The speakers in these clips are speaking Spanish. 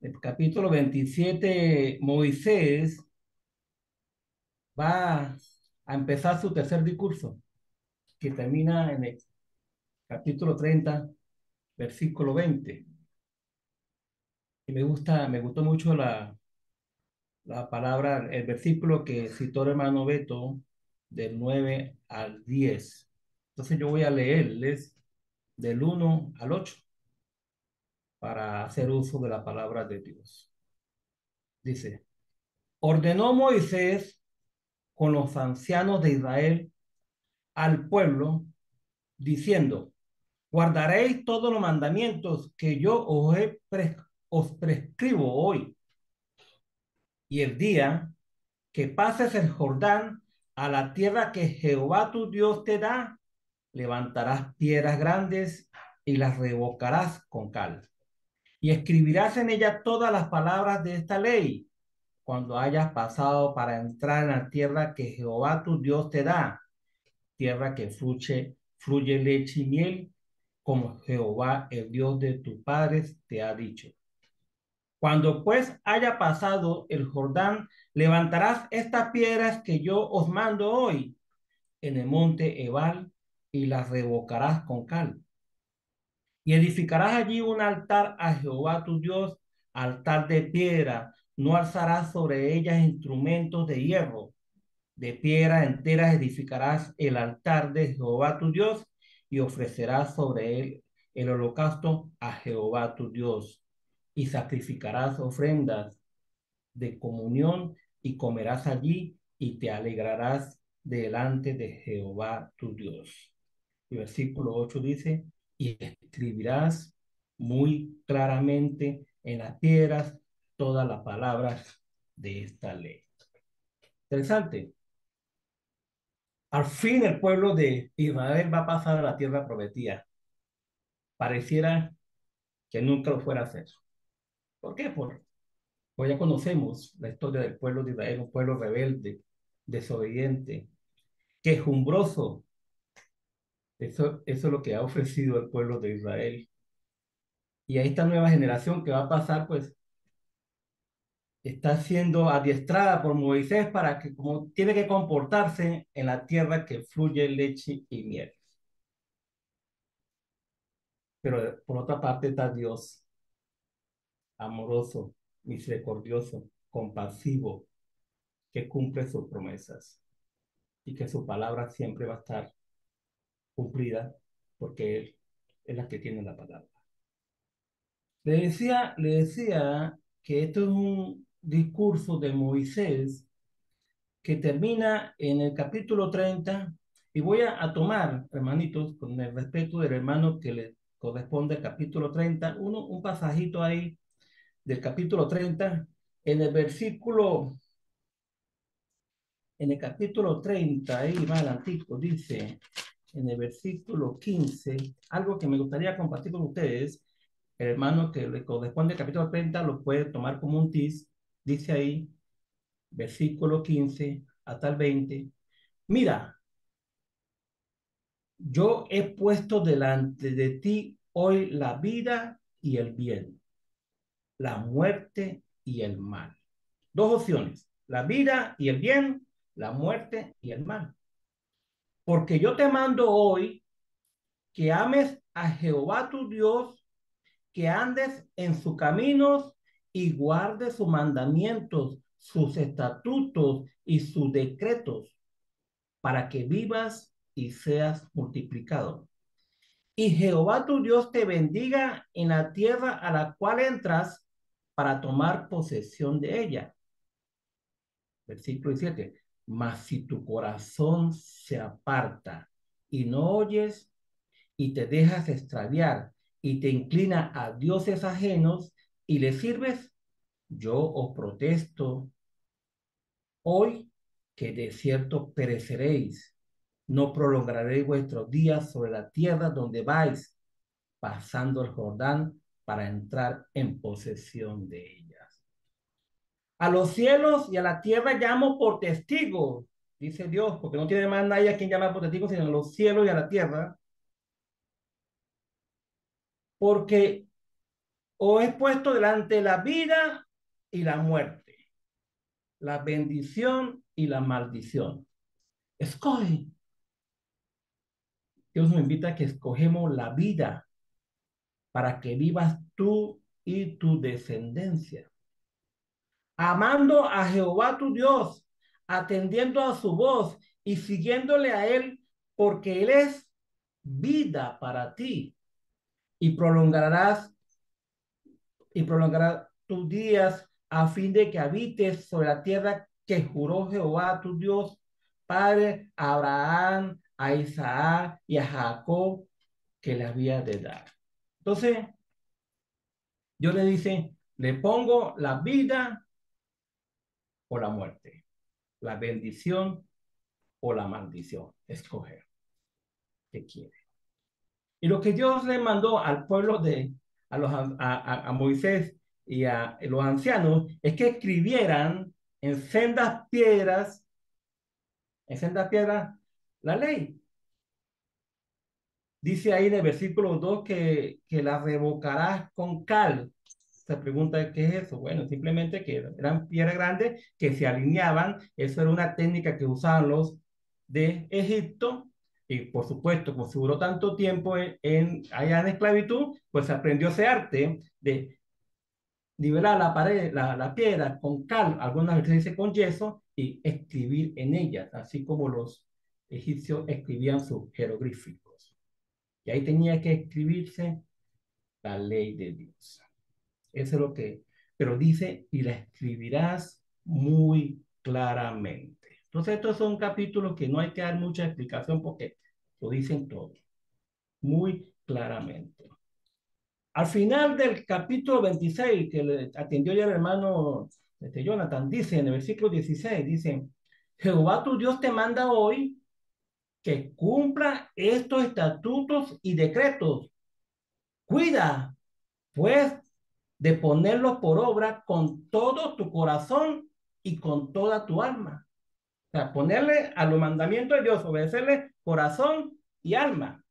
el capítulo 27, Moisés va a empezar su tercer discurso, que termina en el capítulo 30, versículo 20. Y me gustó mucho la palabra, el versículo que citó el hermano Beto, del 9 al 10. Entonces yo voy a leerles del 1 al 8 para hacer uso de la palabra de Dios. Dice, ordenó Moisés con los ancianos de Israel al pueblo, diciendo, guardaréis todos los mandamientos que yo os prescribo hoy, y el día que pases el Jordán a la tierra que Jehová tu Dios te da, levantarás piedras grandes y las revocarás con cal. Y escribirás en ella todas las palabras de esta ley, cuando hayas pasado para entrar en la tierra que Jehová tu Dios te da, tierra que fluye leche y miel, como Jehová, el Dios de tus padres, te ha dicho. Cuando pues haya pasado el Jordán, levantarás estas piedras que yo os mando hoy en el monte Ebal y las revocarás con cal. Y edificarás allí un altar a Jehová tu Dios, altar de piedra. No alzarás sobre ellas instrumentos de hierro. De piedra enteras edificarás el altar de Jehová tu Dios y ofrecerás sobre él el holocausto a Jehová tu Dios. Y sacrificarás ofrendas de comunión y comerás allí y te alegrarás delante de Jehová tu Dios. Y versículo 8 dice, y escribirás muy claramente en las piedras todas las palabras de esta ley. Interesante. Al fin el pueblo de Israel va a pasar a la tierra prometida. Pareciera que nunca lo fuera a hacer. ¿Por qué? Pues ya conocemos la historia del pueblo de Israel, un pueblo rebelde, desobediente, quejumbroso. Eso es lo que ha ofrecido el pueblo de Israel. Y a esta nueva generación que va a pasar, pues está siendo adiestrada por Moisés para que como tiene que comportarse en la tierra que fluye leche y miel. Pero por otra parte está Dios, amoroso, misericordioso, compasivo, que cumple sus promesas y que su palabra siempre va a estar cumplida porque Él es la que tiene la palabra. Le decía que esto es un discurso de Moisés que termina en el capítulo 30 y voy a tomar, hermanitos, con el respeto del hermano que le corresponde al capítulo 30, un pasajito ahí del capítulo 30 en el versículo, en el capítulo 30, ahí va adelantico, dice, en el versículo 15, algo que me gustaría compartir con ustedes, el hermano que le corresponde al capítulo 30 lo puede tomar como un tis, dice ahí, versículo 15 hasta el 20, mira, yo he puesto delante de ti hoy la vida y el bien, la muerte y el mal. Dos opciones, la vida y el bien, la muerte y el mal. Porque yo te mando hoy que ames a Jehová tu Dios, que andes en sus caminos y guardes sus mandamientos, sus estatutos y sus decretos, para que vivas y seas multiplicado. Y Jehová tu Dios te bendiga en la tierra a la cual entras para tomar posesión de ella. Versículo 17. Mas si tu corazón se aparta y no oyes y te dejas extraviar y te inclina a dioses ajenos y le sirves, yo os protesto hoy que de cierto pereceréis. No prolongaréis vuestros días sobre la tierra donde vais, pasando el Jordán para entrar en posesión de ellas. A los cielos y a la tierra llamo por testigos, dice Dios, porque no tiene más nadie a quien llamar por testigos, sino a los cielos y a la tierra, porque os he puesto delante la vida y la muerte, la bendición y la maldición. Escoge. Dios nos invita a que escogemos la vida para que vivas tú y tu descendencia, amando a Jehová tu Dios, atendiendo a su voz y siguiéndole a él, porque él es vida para ti y prolongará tus días a fin de que habites sobre la tierra que juró Jehová tu Dios, padre a Abraham, a Isaac y a Jacob, que le había de dar. Entonces, Dios le dice, le pongo la vida o la muerte, la bendición o la maldición. Escoger qué quiere. Y lo que Dios le mandó al pueblo a Moisés y a los ancianos es que escribieran en sendas piedras, la ley. Dice ahí en el versículo 2 que la revocarás con cal. Se pregunta qué es eso. Bueno, simplemente que eran piedras grandes que se alineaban. Eso era una técnica que usaban los de Egipto. Y por supuesto, como se duró tanto tiempo allá en esclavitud, pues aprendió ese arte de nivelar la pared, la piedra con cal, algunas veces dice con yeso, y escribir en ellas, así como los egipcios escribían sus jeroglíficos. Y ahí tenía que escribirse la ley de Dios. Eso es lo que, pero dice, y la escribirás muy claramente. Entonces, estos son capítulos que no hay que dar mucha explicación porque lo dicen todo, muy claramente. Al final del capítulo 26, que le atendió ya el hermano Jonathan, dice en el versículo 16, dice, Jehová tu Dios te manda hoy que cumpla estos estatutos y decretos. Cuida, pues, de ponerlos por obra con todo tu corazón y con toda tu alma. O sea, ponerle a los mandamientos de Dios, obedecerle corazón y alma.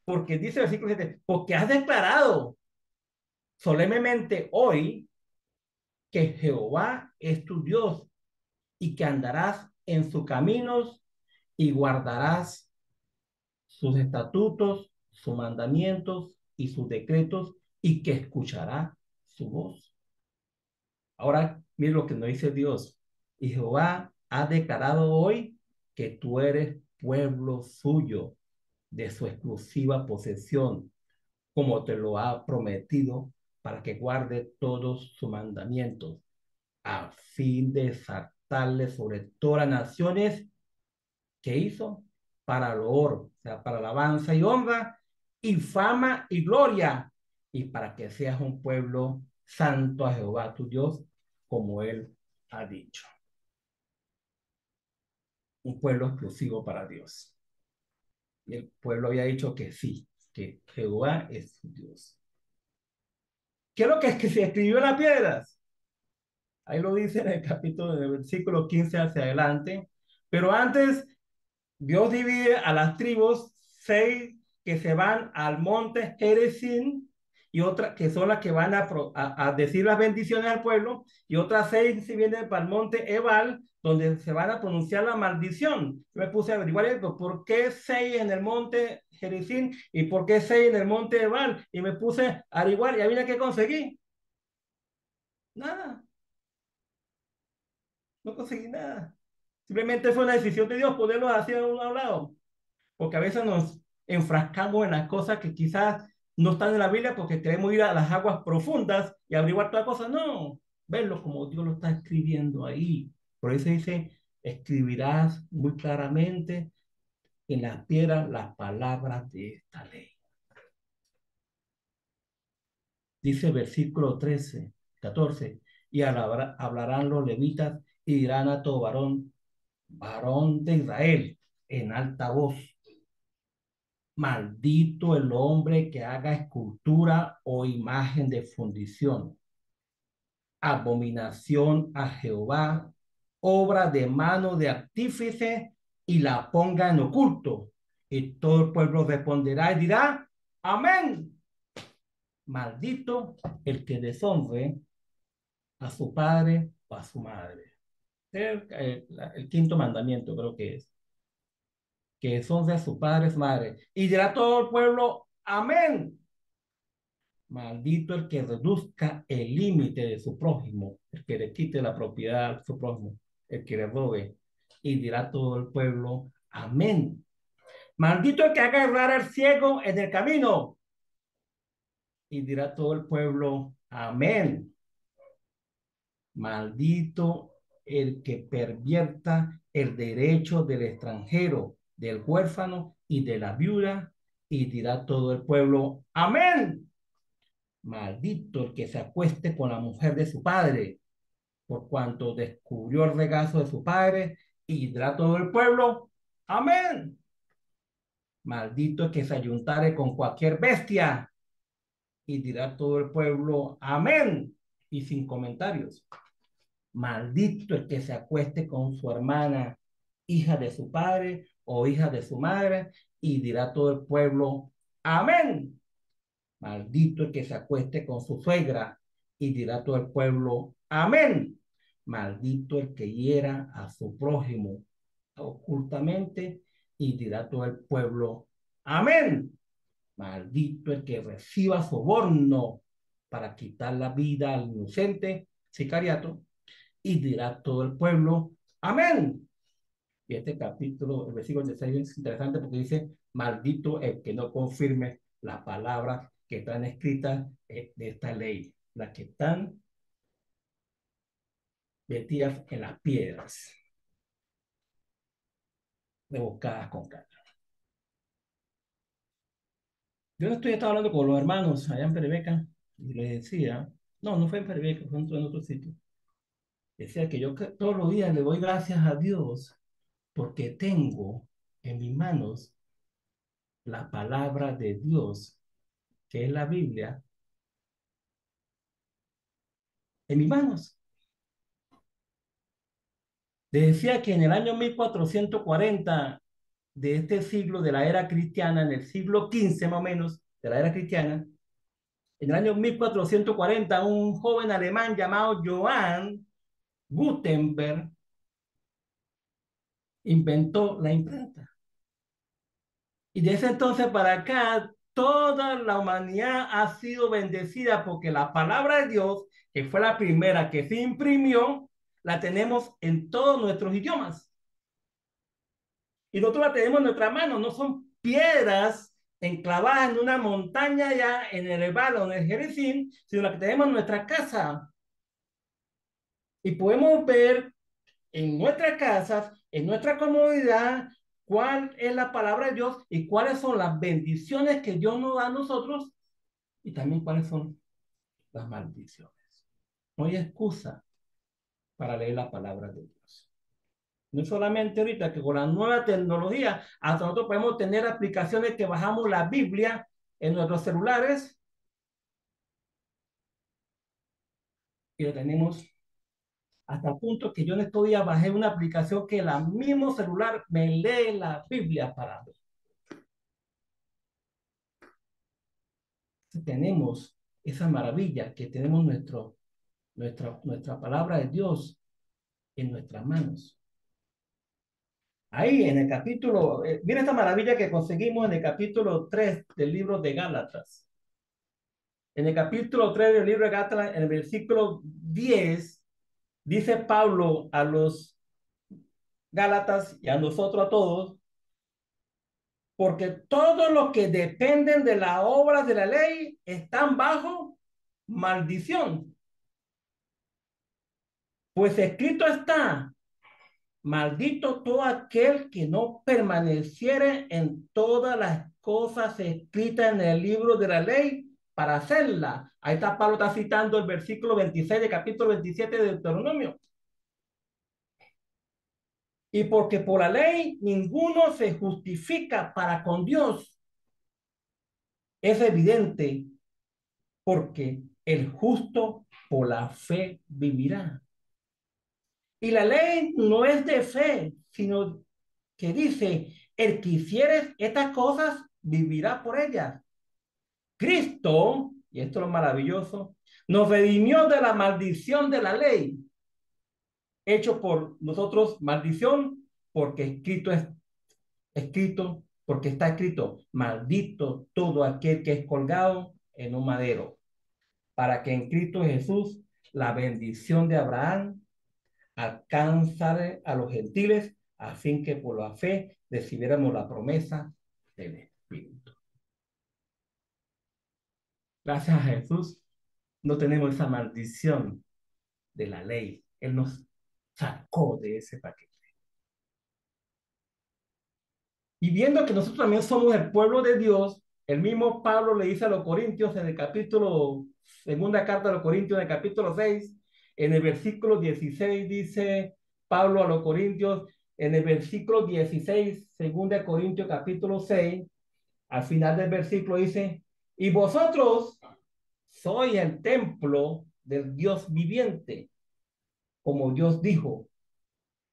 Porque dice el versículo 7, porque has declarado solemnemente hoy que Jehová es tu Dios y que andarás en sus caminos y guardarás sus estatutos, sus mandamientos y sus decretos y que escuchará su voz. Ahora, mire lo que nos dice Dios. Y Jehová ha declarado hoy que tú eres pueblo suyo, de su exclusiva posesión, como te lo ha prometido, para que guarde todos sus mandamientos, a fin de exaltarle sobre todas las naciones que hizo para loor, o sea, para alabanza y honra, y fama y gloria, y para que seas un pueblo santo a Jehová tu Dios, como él ha dicho. Un pueblo exclusivo para Dios. Y el pueblo había dicho que sí, que Jehová es su Dios. ¿Qué es lo que es que se escribió en las piedras? Ahí lo dice en el capítulo, del versículo 15 hacia adelante. Pero antes Dios divide a las tribus, 6 que se van al monte Gerizim y otras que son las que van a decir las bendiciones al pueblo, y otras 6 se vienen para el monte Ebal, donde se van a pronunciar la maldición. Yo me puse a averiguar esto, ¿por qué 6 en el monte Gerizim y por qué 6 en el monte Ebal? Y me puse a averiguar y mira qué conseguí. Nada, no conseguí nada. Simplemente fue una decisión de Dios ponerlos así a un lado. Porque a veces nos enfrascamos en las cosas que quizás no están en la Biblia porque queremos ir a las aguas profundas y averiguar todas cosas. No, verlo como Dios lo está escribiendo ahí. Por eso dice, escribirás muy claramente en las piedras las palabras de esta ley. Dice versículo 13, 14, y hablarán los levitas y dirán a todo varón, varón de Israel, en alta voz. Maldito el hombre que haga escultura o imagen de fundición. Abominación a Jehová, obra de mano de artífice, y la ponga en oculto. Y todo el pueblo responderá y dirá, amén. Maldito el que deshonre a su padre o a su madre. El quinto mandamiento creo que deshonre a su padre o su madre. Y dirá todo el pueblo, amén. Maldito el que reduzca el límite de su prójimo, el que le quite la propiedad a su prójimo, el que le robe. Y dirá todo el pueblo, amén. Maldito el que haga errar al ciego en el camino. Y dirá todo el pueblo, amén. Maldito el que pervierta el derecho del extranjero, del huérfano y de la viuda. Y dirá todo el pueblo, amén. Maldito el que se acueste con la mujer de su padre, por cuanto descubrió el regazo de su padre. Y dirá todo el pueblo, amén. Maldito el que se ayuntare con cualquier bestia. Y dirá todo el pueblo, amén. Y sin comentarios. Maldito el que se acueste con su hermana, hija de su padre o hija de su madre. Y dirá todo el pueblo, amén. Maldito el que se acueste con su suegra. Y dirá todo el pueblo, amén. Maldito el que hiera a su prójimo ocultamente. Y dirá todo el pueblo, amén. Maldito el que reciba soborno para quitar la vida al inocente, sicariato. Y dirá todo el pueblo, amén. Y este capítulo, el versículo 16 es interesante porque dice, maldito el que no confirme las palabras que están escritas de esta ley, las que están metidas en las piedras, revocadas con cara. Yo estaba hablando con los hermanos allá en Perebeca y les decía, no, no fue en Perebeca, fue en otro sitio. Decía que yo todos los días le doy gracias a Dios porque tengo en mis manos la palabra de Dios, que es la Biblia, en mis manos. Decía que en el año 1440 de este siglo de la era cristiana, en el siglo XV más o menos de la era cristiana, en el año 1440 un joven alemán llamado Johann Gutenberg inventó la imprenta. Y de ese entonces para acá, toda la humanidad ha sido bendecida porque la palabra de Dios, que fue la primera que se imprimió, la tenemos en todos nuestros idiomas. Y nosotros la tenemos en nuestra mano, no son piedras enclavadas en una montaña ya en el Ebal o en el Jerezín, sino la que tenemos en nuestra casa. Y podemos ver en nuestras casas, en nuestra comodidad, cuál es la palabra de Dios y cuáles son las bendiciones que Dios nos da a nosotros y también cuáles son las maldiciones. No hay excusa para leer la palabra de Dios. No solamente ahorita que con la nueva tecnología, hasta nosotros podemos tener aplicaciones que bajamos la Biblia en nuestros celulares y lo tenemos hasta el punto que yo en estos días bajé una aplicación que el mismo celular me lee la Biblia para mí. Tenemos esa maravilla que tenemos nuestra palabra de Dios en nuestras manos. Ahí en el capítulo, mira esta maravilla que conseguimos en el capítulo 3 del libro de Gálatas. En el capítulo 3 del libro de Gálatas, en el versículo 10, dice Pablo a los Gálatas y a nosotros a todos, porque todos los que dependen de la obra de la ley están bajo maldición. Pues escrito está, maldito todo aquel que no permaneciere en todas las cosas escritas en el libro de la ley para hacerla. Ahí está Pablo, está citando el versículo 26 del capítulo 27 de Deuteronomio. Y porque por la ley ninguno se justifica para con Dios. Es evidente porque el justo por la fe vivirá. Y la ley no es de fe, sino que dice, el que hiciere estas cosas vivirá por ellas. Cristo y esto es lo maravilloso, nos redimió de la maldición de la ley, hecho por nosotros maldición, porque porque está escrito, maldito todo aquel que es colgado en un madero, para que en Cristo Jesús la bendición de Abraham alcanzare a los gentiles, a fin que por la fe recibiéramos la promesa del Espíritu. Gracias a Jesús no tenemos esa maldición de la ley. Él nos sacó de ese paquete. Y viendo que nosotros también somos el pueblo de Dios, el mismo Pablo le dice a los Corintios en el capítulo, segunda carta a los Corintios, en el capítulo 6, en el versículo 16, dice Pablo a los Corintios, en el versículo 16, segunda Corintios capítulo 6, al final del versículo dice, y vosotros sois el templo del Dios viviente, como Dios dijo,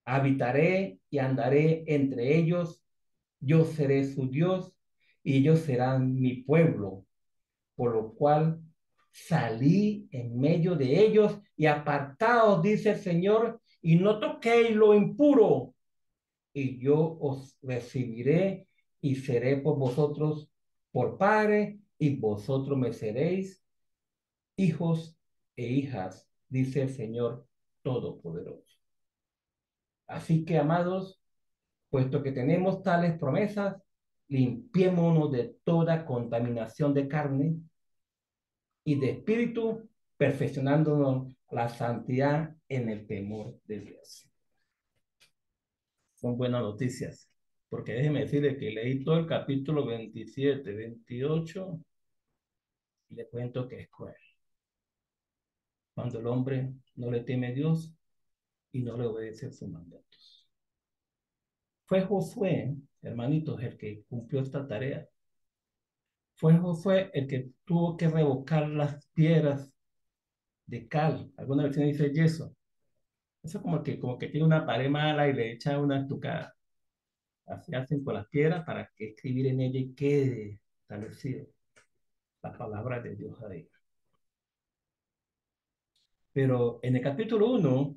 habitaré y andaré entre ellos, yo seré su Dios y ellos serán mi pueblo, por lo cual salí en medio de ellos y apartaos, dice el Señor, y no toquéis lo impuro, y yo os recibiré y seré por vosotros por padre, y vosotros me seréis hijos e hijas, dice el Señor Todopoderoso. Así que, amados, puesto que tenemos tales promesas, limpiémonos de toda contaminación de carne y de espíritu, perfeccionándonos la santidad en el temor de Dios. Son buenas noticias, porque déjeme decirle que leí todo el capítulo 27, 28 y le cuento que es cruel. Cuando el hombre no le teme a Dios y no le obedece sus mandatos. Fue Josué, hermanitos, el que cumplió esta tarea. Fue Josué el que tuvo que revocar las piedras de cal. Alguna versión dice yeso. Eso como que tiene una pared mala y le echa una estucada. Así hacen con las piedras para que escribir en ella y quede establecido la palabra de Dios ahí. Pero en el capítulo 1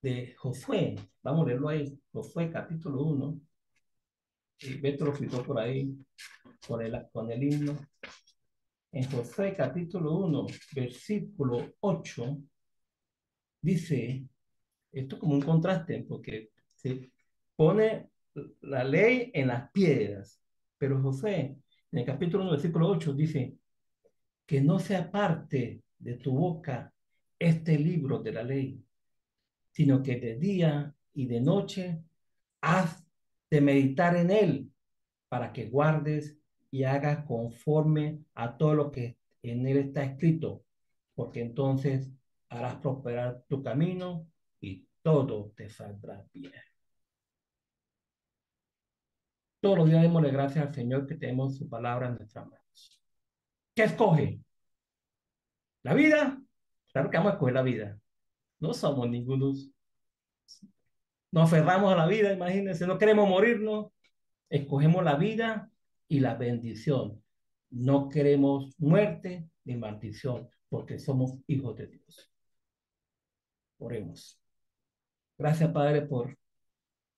de Josué, vamos a leerlo ahí, Josué capítulo 1, y Beto lo citó por ahí con el himno. En Josué capítulo 1, versículo 8, dice, esto como un contraste, porque se pone la ley en las piedras, pero Josué, en el capítulo 1, versículo 8, dice, que no se aparte de tu boca este libro de la ley, sino que de día y de noche has de meditar en él para que guardes y hagas conforme a todo lo que en él está escrito, porque entonces harás prosperar tu camino y todo te saldrá bien. Todos los días démosle gracias al Señor que tenemos su palabra en nuestras manos. ¿Qué escoge? ¿La vida? Claro que vamos a escoger la vida. No somos ningunos. Nos aferramos a la vida, imagínense, no queremos morirnos. Escogemos la vida y la bendición. No queremos muerte ni maldición, porque somos hijos de Dios. Oremos. Gracias, Padre, por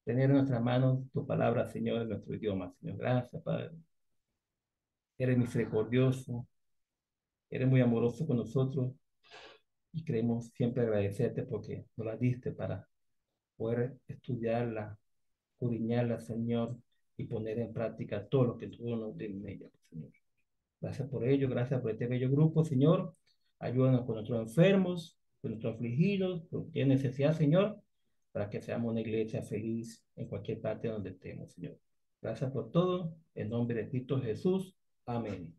tener en nuestras manos tu palabra, Señor, en nuestro idioma, Señor. Gracias, Padre. Eres misericordioso, eres muy amoroso con nosotros y queremos siempre agradecerte porque nos la diste para poder estudiarla, escudriñarla, Señor, y poner en práctica todo lo que tú nos des en ella, Señor. Gracias por ello, gracias por este bello grupo, Señor. Ayúdanos con nuestros enfermos, con nuestros afligidos, con cualquier necesidad, Señor, para que seamos una iglesia feliz en cualquier parte donde estemos, Señor. Gracias por todo. En nombre de Cristo Jesús. Amén.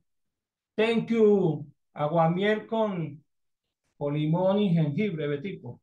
Thank you. Aguamiel con limón y jengibre, Betico.